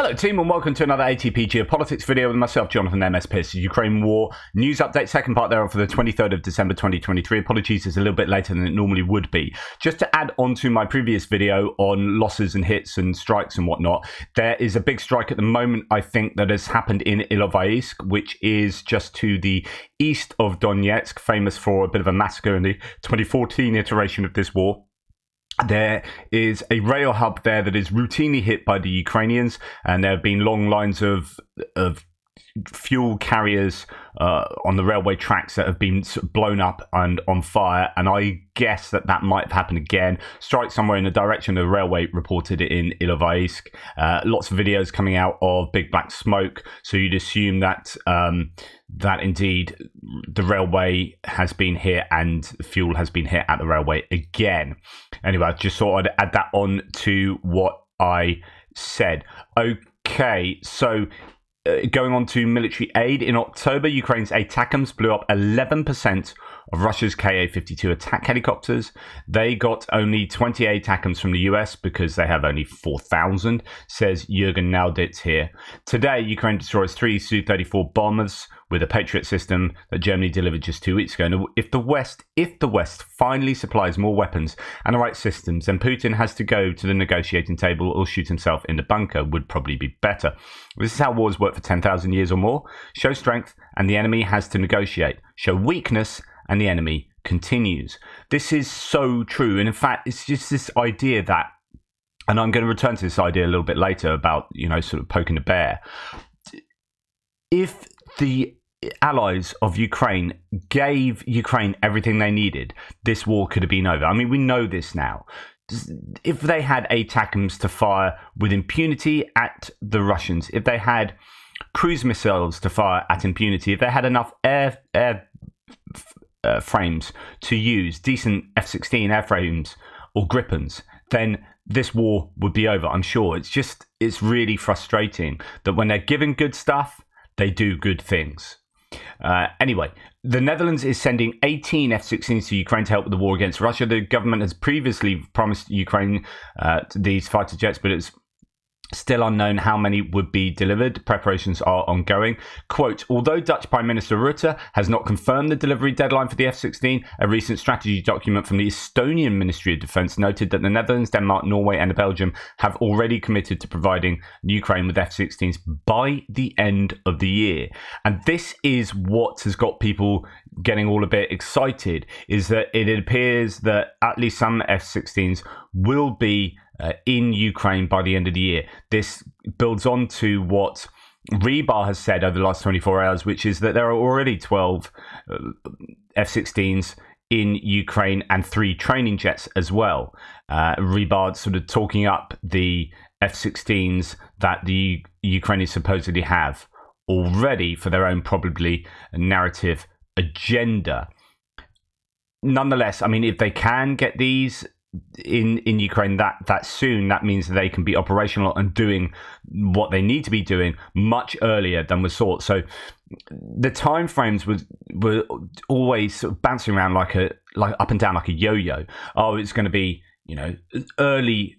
Hello team and welcome to another ATP Geopolitics video with myself, Jonathan MS Pierce. Ukraine War News Update, second part there for the 23rd of December 2023. Apologies, it's a little bit later than it normally would be. Just to add on to my previous video on losses and hits and strikes and whatnot, there is a big strike at the moment, I think, that has happened in Ilovaisk, which is just to the east of Donetsk, famous for a bit of a massacre in the 2014 iteration of this war. There is a rail hub there that is routinely hit by the Ukrainians, and there have been long lines of fuel carriers on the railway tracks that have been sort of blown up and on fire, and I guess that might have happened again. Strike somewhere in the direction of the railway reported in Ilovaisk. Lots of videos coming out of big black smoke, so you'd assume that that indeed the railway has been hit and fuel has been hit at the railway again. Anyway, I just thought I'd add that on to what I said. Okay, so going on to military aid. In October, Ukraine's ATACMS blew up 11% of Russia's Ka-52 attack helicopters. They got only 20 ATACMS from the US because they have only 4,000, says Jürgen Nauditz here. Today, Ukraine destroys 3 Su-34 bombers with a Patriot system that Germany delivered just 2 weeks ago. And if the West finally supplies more weapons and the right systems, then Putin has to go to the negotiating table or shoot himself in the bunker, would probably be better. This is how wars work for 10,000 years or more. Show strength and the enemy has to negotiate. Show weakness and the enemy continues. This is so true. And in fact, it's just this idea that, and I'm going to return to this idea a little bit later about, sort of poking the bear. If the allies of Ukraine gave Ukraine everything they needed, this war could have been over. I mean, we know this now. If they had ATACMS to fire with impunity at the Russians, if they had cruise missiles to fire at impunity, if they had enough air frames to use, decent F-16 airframes or Gripens, then this war would be over, I'm sure. It's really frustrating that when they're given good stuff, they do good things. Anyway, the Netherlands is sending 18 F-16s to Ukraine to help with the war against Russia. The government has previously promised Ukraine these fighter jets, but it's still unknown how many would be delivered. Preparations are ongoing. Quote, although Dutch Prime Minister Rutte has not confirmed the delivery deadline for the F-16, a recent strategy document from the Estonian Ministry of Defence noted that the Netherlands, Denmark, Norway and Belgium have already committed to providing Ukraine with F-16s by the end of the year. And this is what has got people getting all a bit excited, is that it appears that at least some F-16s will be in Ukraine by the end of the year. This builds on to what Rebar has said over the last 24 hours, which is that there are already 12 F-16s in Ukraine and 3 training jets as well. Rebar sort of talking up the F-16s that the Ukrainians supposedly have already for their own probably narrative agenda. Nonetheless, I mean, if they can get these in Ukraine that soon, that means that they can be operational and doing what they need to be doing much earlier than was thought. So the time frames were always sort of bouncing around like up and down like a yo-yo. Oh, it's going to be early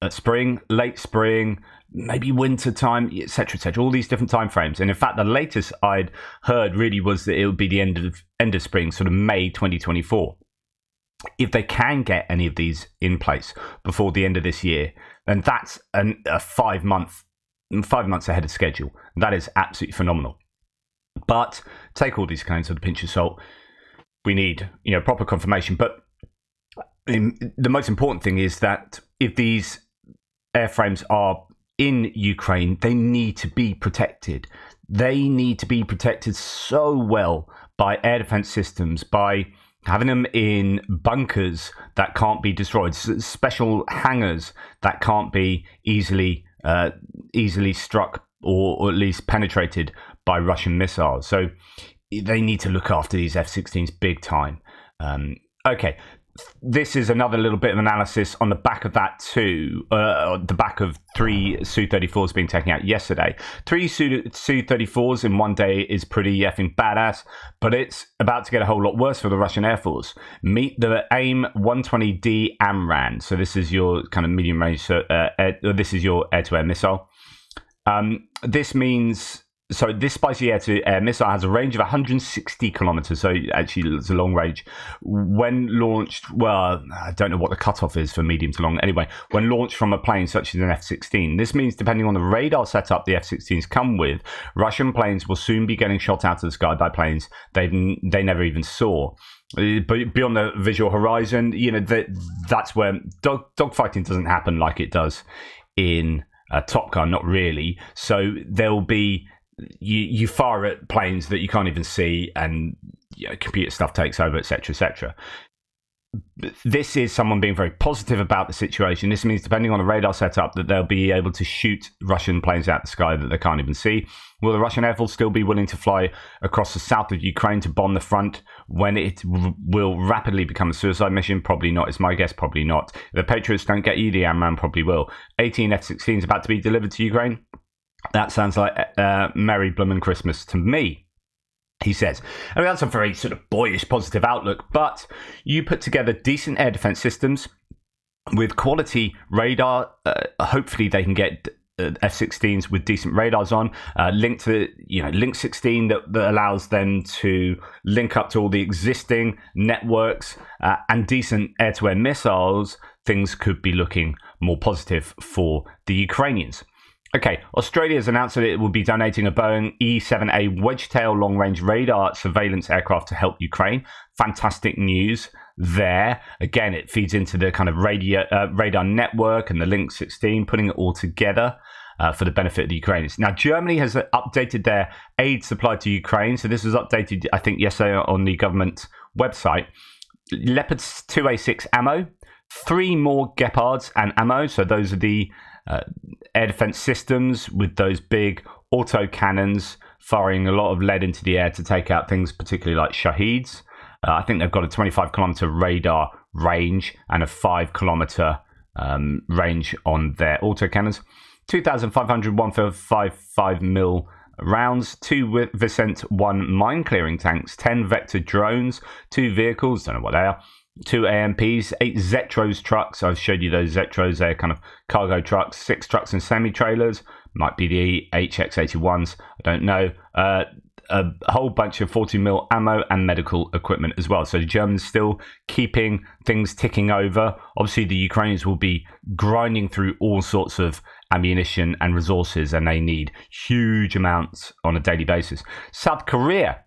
spring, late spring, maybe winter time, etc., etc. All these different time frames. And in fact, the latest I'd heard really was that it would be the end of spring, sort of May 2024. If they can get any of these in place before the end of this year, then that's a 5 months ahead of schedule. That is absolutely phenomenal. But take all these claims with a pinch of salt. We need proper confirmation. But the most important thing is that if these airframes are in Ukraine, they need to be protected. They need to be protected so well by air defense systems, by having them in bunkers that can't be destroyed, special hangars that can't be easily struck or at least penetrated by Russian missiles. So they need to look after these F-16s big time. Okay, this is another little bit of analysis on the back of that too. The back of 3 Su-34s being taken out yesterday. 3 Su-34s in one day is pretty effing badass, but it's about to get a whole lot worse for the Russian Air Force. Meet the AIM-120D AMRAAM. So this is your kind of medium range. This is your air-to-air missile. This means. So this spicy air-to-air missile has a range of 160 kilometers. So actually, it's a long range. When launched, well, I don't know what the cutoff is for medium to long. Anyway, when launched from a plane such as an F-16, this means depending on the radar setup the F-16s come with, Russian planes will soon be getting shot out of the sky by planes they never even saw. But beyond the visual horizon, that's where dogfighting doesn't happen like it does in Top Gun, not really. So there'll be. You fire at planes that you can't even see, and computer stuff takes over, etc., etc. This is someone being very positive about the situation. This means, depending on the radar setup, that they'll be able to shoot Russian planes out of the sky that they can't even see. Will the Russian Air Force still be willing to fly across the south of Ukraine to bomb the front when it will rapidly become a suicide mission? Probably not. It's my guess, probably not. If the Patriots don't get you, the AMRAAM probably will. 18 F-16s about to be delivered to Ukraine. That sounds like Merry Bloomin' Christmas to me, he says. I mean, that's a very sort of boyish, positive outlook, but you put together decent air defense systems with quality radar. Hopefully they can get F-16s with decent radars on, linked to, Link 16 that allows them to link up to all the existing networks and decent air-to-air missiles. Things could be looking more positive for the Ukrainians. Okay, Australia has announced that it will be donating a Boeing E-7A wedge-tail long-range radar surveillance aircraft to help Ukraine. Fantastic news there. Again, it feeds into the kind of radar network and the Link 16, putting it all together for the benefit of the Ukrainians. Now, Germany has updated their aid supply to Ukraine. So this was updated, I think, yesterday on the government website. Leopard 2A6 ammo, 3 more Gepards and ammo. So those are the air defense systems with those big auto cannons firing a lot of lead into the air to take out things particularly like Shaheeds. I think they've got a 25-kilometer radar range and a 5-kilometer range on their auto cannons. 2,500 155 mil rounds, 2 Vicent 1 mine clearing tanks, 10 Vector drones, 2 vehicles, don't know what they are, 2 AMPs, 8 Zetros trucks. I've showed you those Zetros. They're kind of cargo trucks. 6 trucks and semi-trailers. Might be the HX-81s. I don't know. A whole bunch of 40mm ammo and medical equipment as well. So the Germans still keeping things ticking over. Obviously, the Ukrainians will be grinding through all sorts of ammunition and resources, and they need huge amounts on a daily basis. South Korea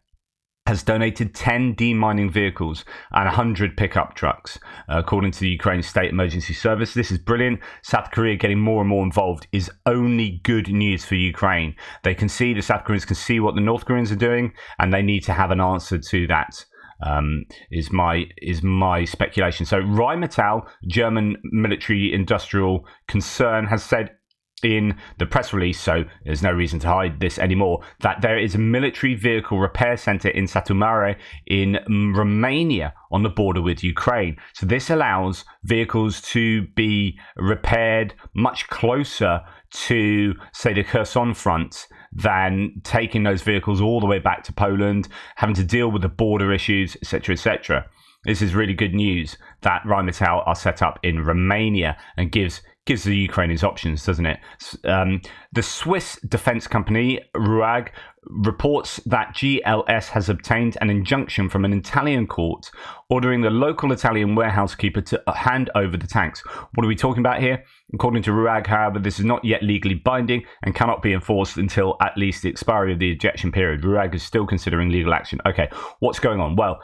has donated 10 demining vehicles and 100 pickup trucks, according to the Ukraine State Emergency Service. This is brilliant. South Korea getting more and more involved is only good news for Ukraine. The South Koreans can see what the North Koreans are doing, and they need to have an answer to that. Is my speculation. So Rheinmetall, German military industrial concern, has said in the press release, so there's no reason to hide this anymore, that there is a military vehicle repair center in Satu Mare in Romania on the border with Ukraine. So this allows vehicles to be repaired much closer to, say, the Kherson front than taking those vehicles all the way back to Poland, having to deal with the border issues, etc., etc. This is really good news that Rheinmetall are set up in Romania and gives the Ukrainians options, doesn't it? The Swiss defense company RUAG reports that GLS has obtained an injunction from an Italian court ordering the local Italian warehouse keeper to hand over the tanks. What are we talking about here? According to RUAG, however, this is not yet legally binding and cannot be enforced until at least the expiry of the ejection period. RUAG is still considering legal action. Okay, what's going on? Well,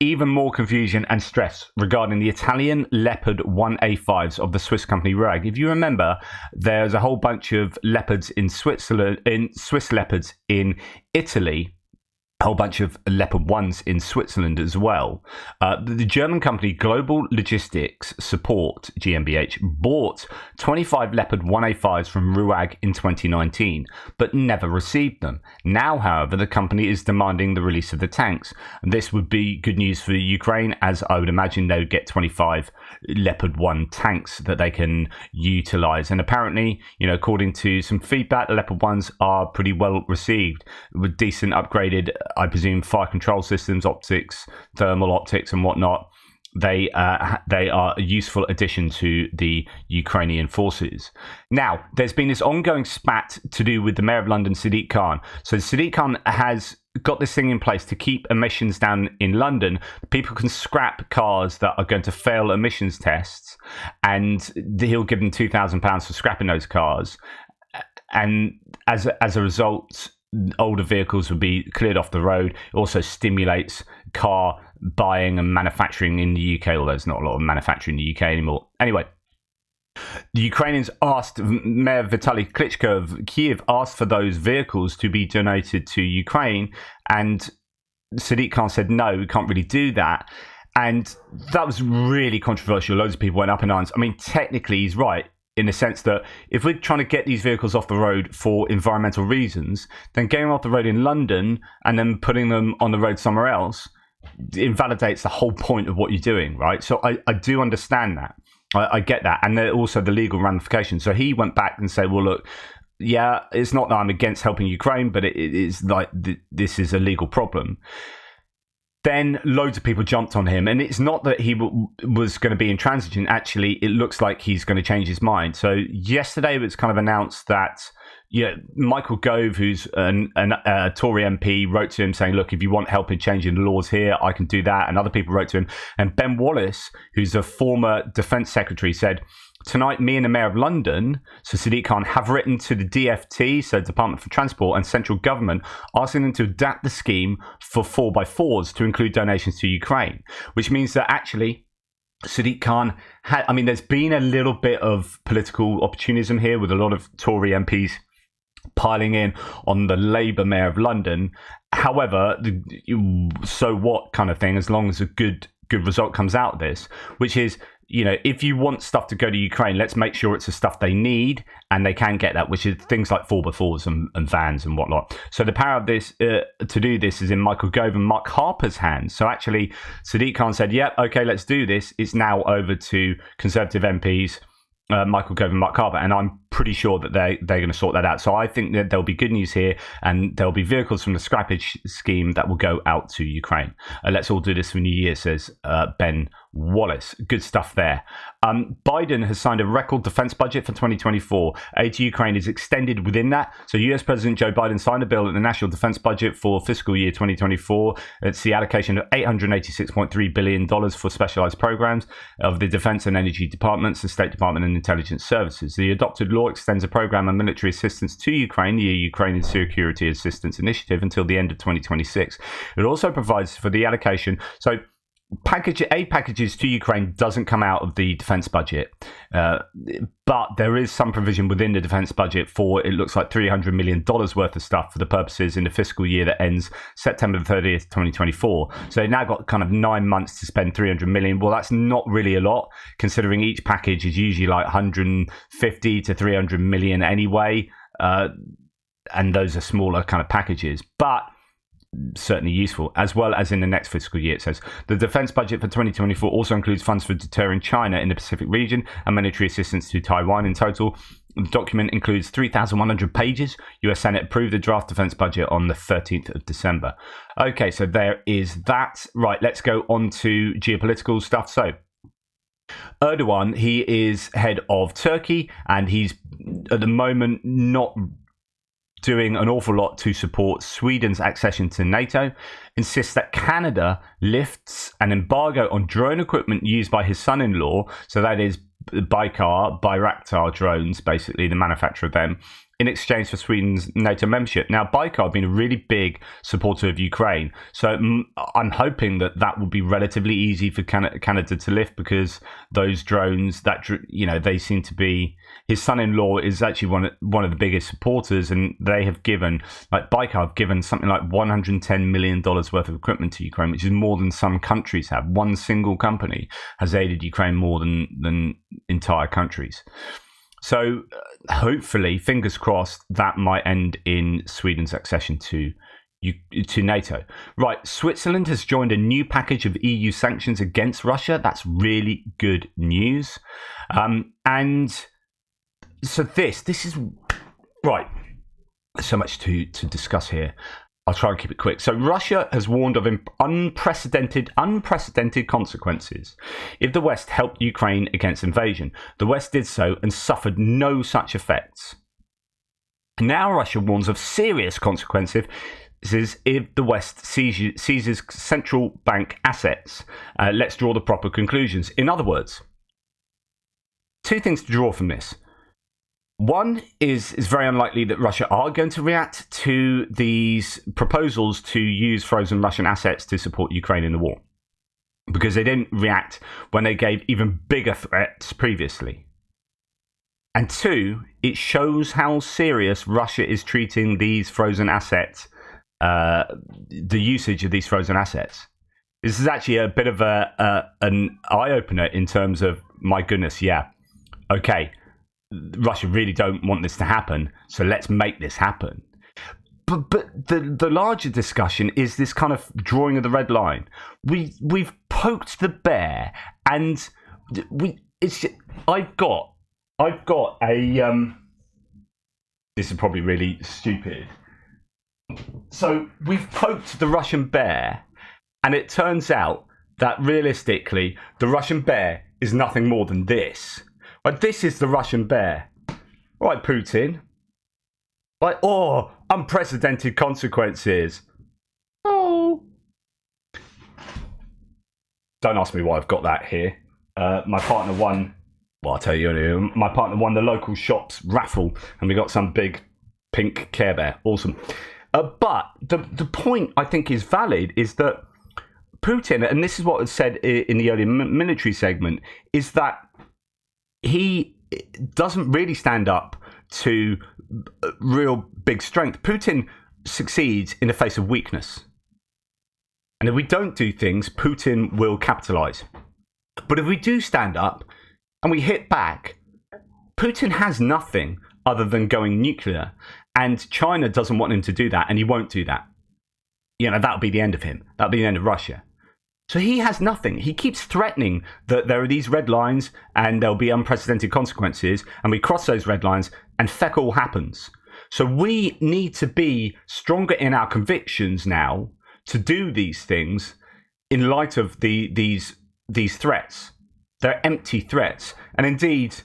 even more confusion and stress regarding the Italian Leopard 1A5s of the Swiss company RUAG. If you remember, there's a whole bunch of leopards in Switzerland, in Swiss leopards in Italy a whole bunch of Leopard 1s in Switzerland as well. The German company Global Logistics Support, GmbH, bought 25 Leopard 1A5s from RUAG in 2019, but never received them. Now, however, the company is demanding the release of the tanks. And this would be good news for Ukraine, as I would imagine they would get 25 Leopard 1 tanks that they can utilize. And apparently, according to some feedback, the Leopard 1s are pretty well received with decent upgraded, I presume, fire control systems, optics, thermal optics and whatnot. They are a useful addition to the Ukrainian forces. Now, there's been this ongoing spat to do with the Mayor of London, Sadiq Khan. So Sadiq Khan has got this thing in place to keep emissions down in London. People can scrap cars that are going to fail emissions tests, and he'll give them £2,000 for scrapping those cars. And as a result, older vehicles will be cleared off the road. It also stimulates car buying and manufacturing in the UK, although there's not a lot of manufacturing in the UK anymore. Anyway, the Ukrainians asked, Mayor Vitaly Klitschko of Kiev asked for those vehicles to be donated to Ukraine, and Sadiq Khan said, no, we can't really do that. And that was really controversial. Loads of people went up in arms. I mean, technically, he's right, in the sense that if we're trying to get these vehicles off the road for environmental reasons, then getting them off the road in London and then putting them on the road somewhere else invalidates the whole point of what you're doing, right? So I do understand that. I get that. And also the legal ramifications. So he went back and said, well, look, yeah, it's not that I'm against helping Ukraine, but it is like this is a legal problem. Then loads of people jumped on him, and it's not that he was going to be intransigent. Actually, it looks like he's going to change his mind. So yesterday it was kind of announced that Michael Gove, who's a Tory MP, wrote to him saying, look, if you want help in changing the laws here, I can do that. And other people wrote to him. And Ben Wallace, who's a former defence secretary, said, tonight, me and the Mayor of London, so Sadiq Khan, have written to the DFT, so Department for Transport, and central government, asking them to adapt the scheme for 4x4s to include donations to Ukraine, which means that actually Sadiq Khan there's been a little bit of political opportunism here with a lot of Tory MPs piling in on the Labour Mayor of London. However, so what kind of thing, as long as a good result comes out of this, which is, if you want stuff to go to Ukraine, let's make sure it's the stuff they need and they can get that, which is things like 4x4s and vans and whatnot. So the power of this to do this is in Michael Gove and Mark Harper's hands. So actually, Sadiq Khan said, yeah, okay, let's do this. It's now over to Conservative MPs, Michael Gove and Mark Harper, and I'm pretty sure that they're going to sort that out. So I think that there'll be good news here, and there'll be vehicles from the scrappage scheme that will go out to Ukraine. Let's all do this for New Year, says Ben Wallace. Good stuff there. Biden has signed a record defense budget for 2024. Aid to Ukraine is extended within that. So US President Joe Biden signed a bill at the national defense budget for fiscal year 2024. It's the allocation of $886.3 billion for specialized programs of the defense and energy departments, the State Department and intelligence services. The adopted law extends a program of military assistance to Ukraine, the Ukrainian Security Assistance Initiative, until the end of 2026. It also provides for the allocation. So aid packages to Ukraine doesn't come out of the defense budget, but there is some provision within the defense budget for, it looks like, $300 million worth of stuff for the purposes in the fiscal year that ends September 30th, 2024. So they've now got kind of 9 months to spend $300 million. Well, that's not really a lot, considering each package is usually like 150 to 300 million anyway, and those are smaller kind of packages. But certainly useful, as well as in the next fiscal year. It says the defense budget for 2024 also includes funds for deterring China in the Pacific region and military assistance to Taiwan. In total, the document includes 3,100 pages. US Senate approved the draft defense budget on the 13th of December. Okay, so there is that. Right, let's go on to geopolitical stuff. So Erdogan, he is head of Turkey, and he's at the moment not doing an awful lot to support Sweden's accession to NATO, insists that Canada lifts an embargo on drone equipment used by his son-in-law, so that is Bayraktar drones, basically the manufacturer of them, in exchange for Sweden's NATO membership. Now, Baikal have been a really big supporter of Ukraine, so I'm hoping that will be relatively easy for Canada to lift, because those drones, they seem to be. His son-in-law is actually one of the biggest supporters, and they have given, Baikal have given something like $110 million worth of equipment to Ukraine, which is more than some countries have. One single company has aided Ukraine more than entire countries. So hopefully, fingers crossed, that might end in Sweden's accession to NATO. Right, Switzerland has joined a new package of EU sanctions against Russia. That's really good news. And so this is right. So much to discuss here. I'll try and keep it quick. So Russia has warned of unprecedented consequences if the West helped Ukraine against invasion. The West did so and suffered no such effects. Now Russia warns of serious consequences if the West seizes central bank assets. Let's draw the proper conclusions. In other words, two things to draw from this. One is very unlikely that Russia are going to react to these proposals to use frozen Russian assets to support Ukraine in the war, because they didn't react when they gave even bigger threats previously. And two, it shows how serious Russia is treating these frozen assets, the usage of these frozen assets. This is actually a bit of an eye-opener in terms of, my goodness, yeah, okay, Russia really don't want this to happen, so let's make this happen. But the larger discussion is this kind of drawing of the red line. We've poked the bear, and I've got a this is probably really stupid. So we've poked the Russian bear, and it turns out that realistically the Russian bear is nothing more than this. Like, this is the Russian bear. Right, Putin. Like, unprecedented consequences. Oh. Don't ask me why I've got that here. My partner won, well, I'll tell you anyway, my partner won the local shop's raffle, and we got some big pink Care Bear. Awesome. But the point I think is valid is that Putin, and this is what was said in the earlier military segment, is that he doesn't really stand up to real big strength. Putin succeeds in the face of weakness. And if we don't do things, Putin will capitalize. But if we do stand up and we hit back, Putin has nothing other than going nuclear. And China doesn't want him to do that, and he won't do that. That'll be the end of him. That'll be the end of Russia. So he has nothing. He keeps threatening that there are these red lines and there'll be unprecedented consequences, and we cross those red lines and feck all happens. So we need to be stronger in our convictions now to do these things in light of these threats. They're empty threats. And indeed,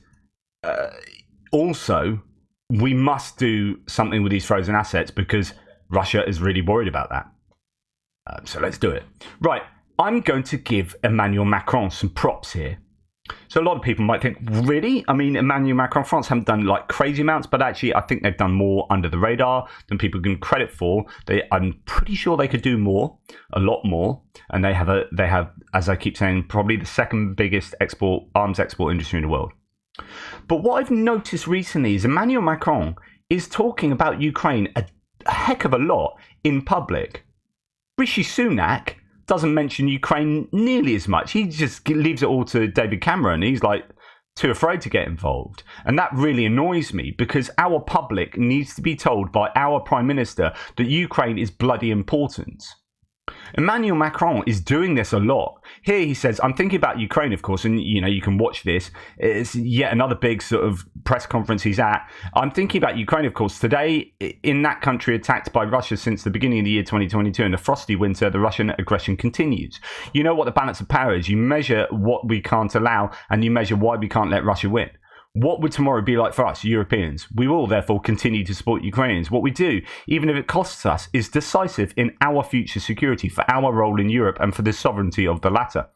also, we must do something with these frozen assets because Russia is really worried about that. So let's do it. Right. I'm going to give Emmanuel Macron some props here. So a lot of people might think, really? I mean, Emmanuel Macron, France haven't done like crazy amounts, but actually I think they've done more under the radar than people give credit for. I'm pretty sure they could do more, a lot more. And they have, as I keep saying, probably the second biggest arms export industry in the world. But what I've noticed recently is Emmanuel Macron is talking about Ukraine a heck of a lot in public. Rishi Sunak doesn't mention Ukraine nearly as much. He just leaves it all to David Cameron. He's like too afraid to get involved. And that really annoys me because our public needs to be told by our Prime Minister that Ukraine is bloody important. Emmanuel Macron is doing this a lot. Here he says, I'm thinking about Ukraine, of course, and you can watch this. It's yet another big sort of press conference he's at. I'm thinking about Ukraine, of course. Today, in that country attacked by Russia since the beginning of the year 2022, in the frosty winter, the Russian aggression continues. You know what the balance of power is. You measure what we can't allow, and you measure why we can't let Russia win. What would tomorrow be like for us, Europeans? We will therefore continue to support Ukrainians. What we do, even if it costs us, is decisive in our future security, for our role in Europe and for the sovereignty of the latter.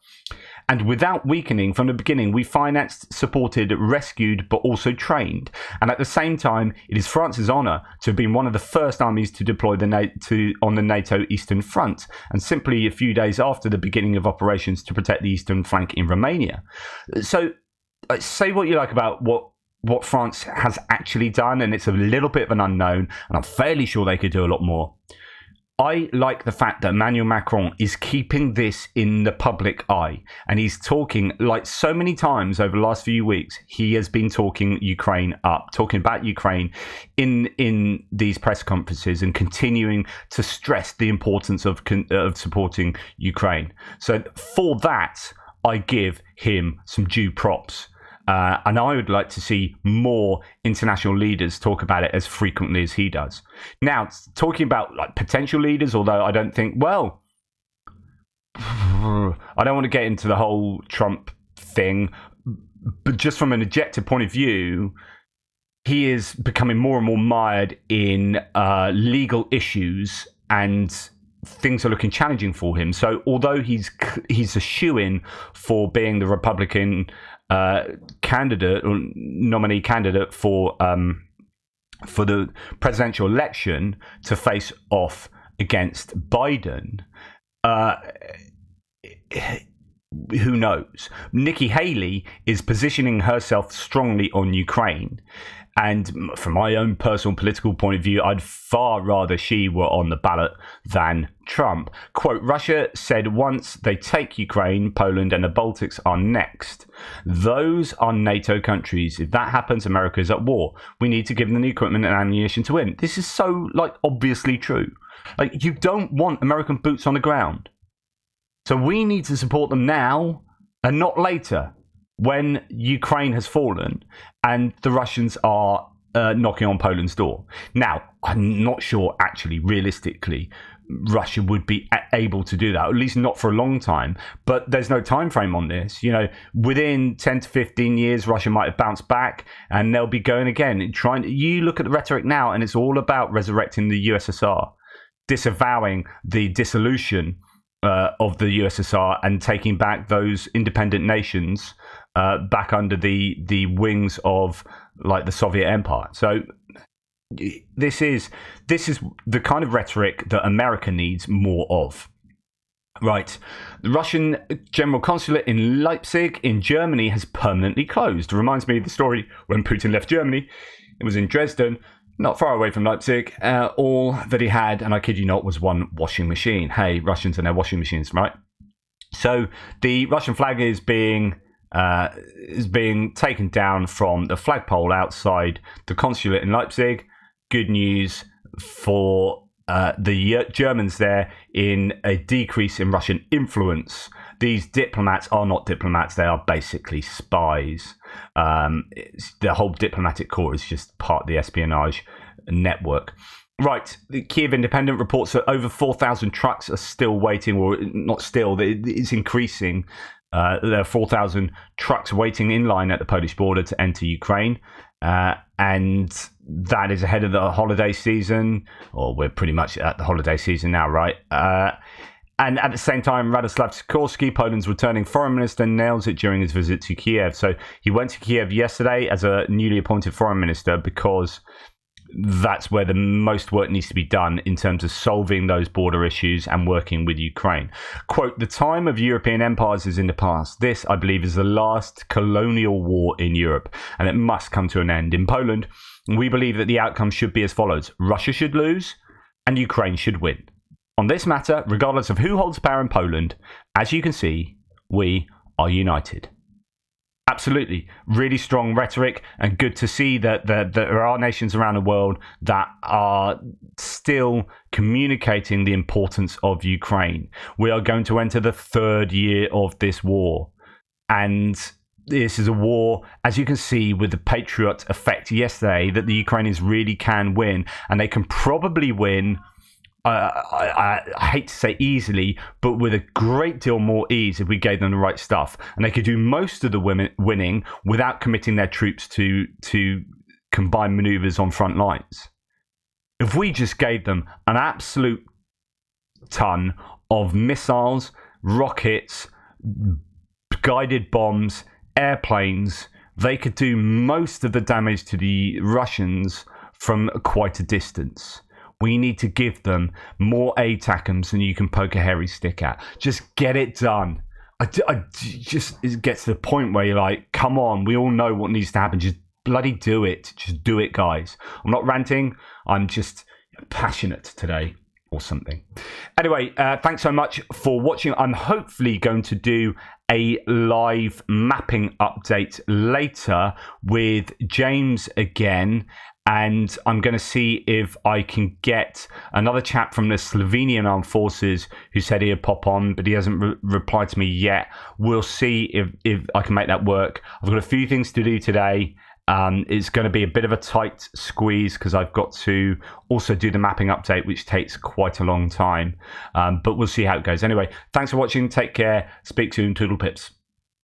And without weakening from the beginning, we financed, supported, rescued, but also trained. And at the same time, it is France's honour to have been one of the first armies to deploy on the NATO Eastern Front, and simply a few days after the beginning of operations to protect the eastern flank in Romania. So, say what you like about what France has actually done, and it's a little bit of an unknown, and I'm fairly sure they could do a lot more. I like the fact that Emmanuel Macron is keeping this in the public eye, and he's talking, like so many times over the last few weeks, he has been talking Ukraine up, talking about Ukraine in these press conferences, and continuing to stress the importance of supporting Ukraine. So for that, I give him some due props. And I would like to see more international leaders talk about it as frequently as he does. Now, talking about like potential leaders, although I don't think, well, I don't want to get into the whole Trump thing, but just from an objective point of view, he is becoming more and more mired in legal issues, and things are looking challenging for him. So although he's a shoo-in for being the Republican candidate or nominee candidate for the presidential election to face off against Biden, who knows? Nikki Haley is positioning herself strongly on Ukraine. And from my own personal political point of view, I'd far rather she were on the ballot than Trump. Quote, Russia said once they take Ukraine, Poland and the Baltics are next. Those are NATO countries. If that happens, America is at war. We need to give them the equipment and ammunition to win. This is so, obviously true. You don't want American boots on the ground. So we need to support them now and not later, when Ukraine has fallen and the Russians are knocking on Poland's door. Now, I'm not sure, actually, realistically, Russia would be able to do that, at least not for a long time. But there's no time frame on this. Within 10 to 15 years, Russia might have bounced back and they'll be going again. You look at the rhetoric now, and it's all about resurrecting the USSR, disavowing the dissolution of the USSR and taking back those independent nations back under the wings of the Soviet Empire. So this is the kind of rhetoric that America needs more of. Right. The Russian General Consulate in Leipzig in Germany has permanently closed. It reminds me of the story when Putin left Germany. It was in Dresden, not far away from Leipzig. All that he had, and I kid you not, was one washing machine. Hey, Russians and their washing machines, right? So the Russian flag is being taken down from the flagpole outside the consulate in Leipzig. Good news for the Germans there in a decrease in Russian influence. These diplomats are not diplomats. They are basically spies. The whole diplomatic corps is just part of the espionage network. Right, the Kiev Independent reports that over 4,000 trucks are still waiting, or not still, it's increasing. There are 4,000 trucks waiting in line at the Polish border to enter Ukraine. And that is ahead of the holiday season, or we're pretty much at the holiday season now, right? And at the same time, Radoslaw Sikorski, Poland's returning foreign minister, nails it during his visit to Kiev. So he went to Kiev yesterday as a newly appointed foreign minister because that's where the most work needs to be done in terms of solving those border issues and working with Ukraine. Quote, the time of European empires is in the past. This, I believe, is the last colonial war in Europe, and it must come to an end. In Poland, we believe that the outcome should be as follows. Russia should lose and Ukraine should win. On this matter, regardless of who holds power in Poland, as you can see, we are united. Absolutely. Really strong rhetoric, and good to see that there are nations around the world that are still communicating the importance of Ukraine. We are going to enter the third year of this war. And this is a war, as you can see with the Patriot effect yesterday, that the Ukrainians really can win. And they can probably win, I hate to say easily, but with a great deal more ease if we gave them the right stuff. And they could do most of the winning without committing their troops to combined maneuvers on front lines. If we just gave them an absolute ton of missiles, rockets, guided bombs, airplanes. They could do most of the damage to the Russians from quite a distance. We need to give them more ATACMs than you can poke a hairy stick at. Just get it done. It gets to the point where you're like, come on, we all know what needs to happen. Just bloody do it. Just do it, guys. I'm not ranting. I'm just passionate today or something. Anyway, thanks so much for watching. I'm hopefully going to do a live mapping update later with James again. And I'm going to see if I can get another chap from the Slovenian Armed Forces who said he'd pop on, but he hasn't replied to me yet. We'll see if I can make that work. I've got a few things to do today. It's going to be a bit of a tight squeeze because I've got to also do the mapping update, which takes quite a long time. But we'll see how it goes. Anyway, thanks for watching. Take care. Speak soon. Toodle pips.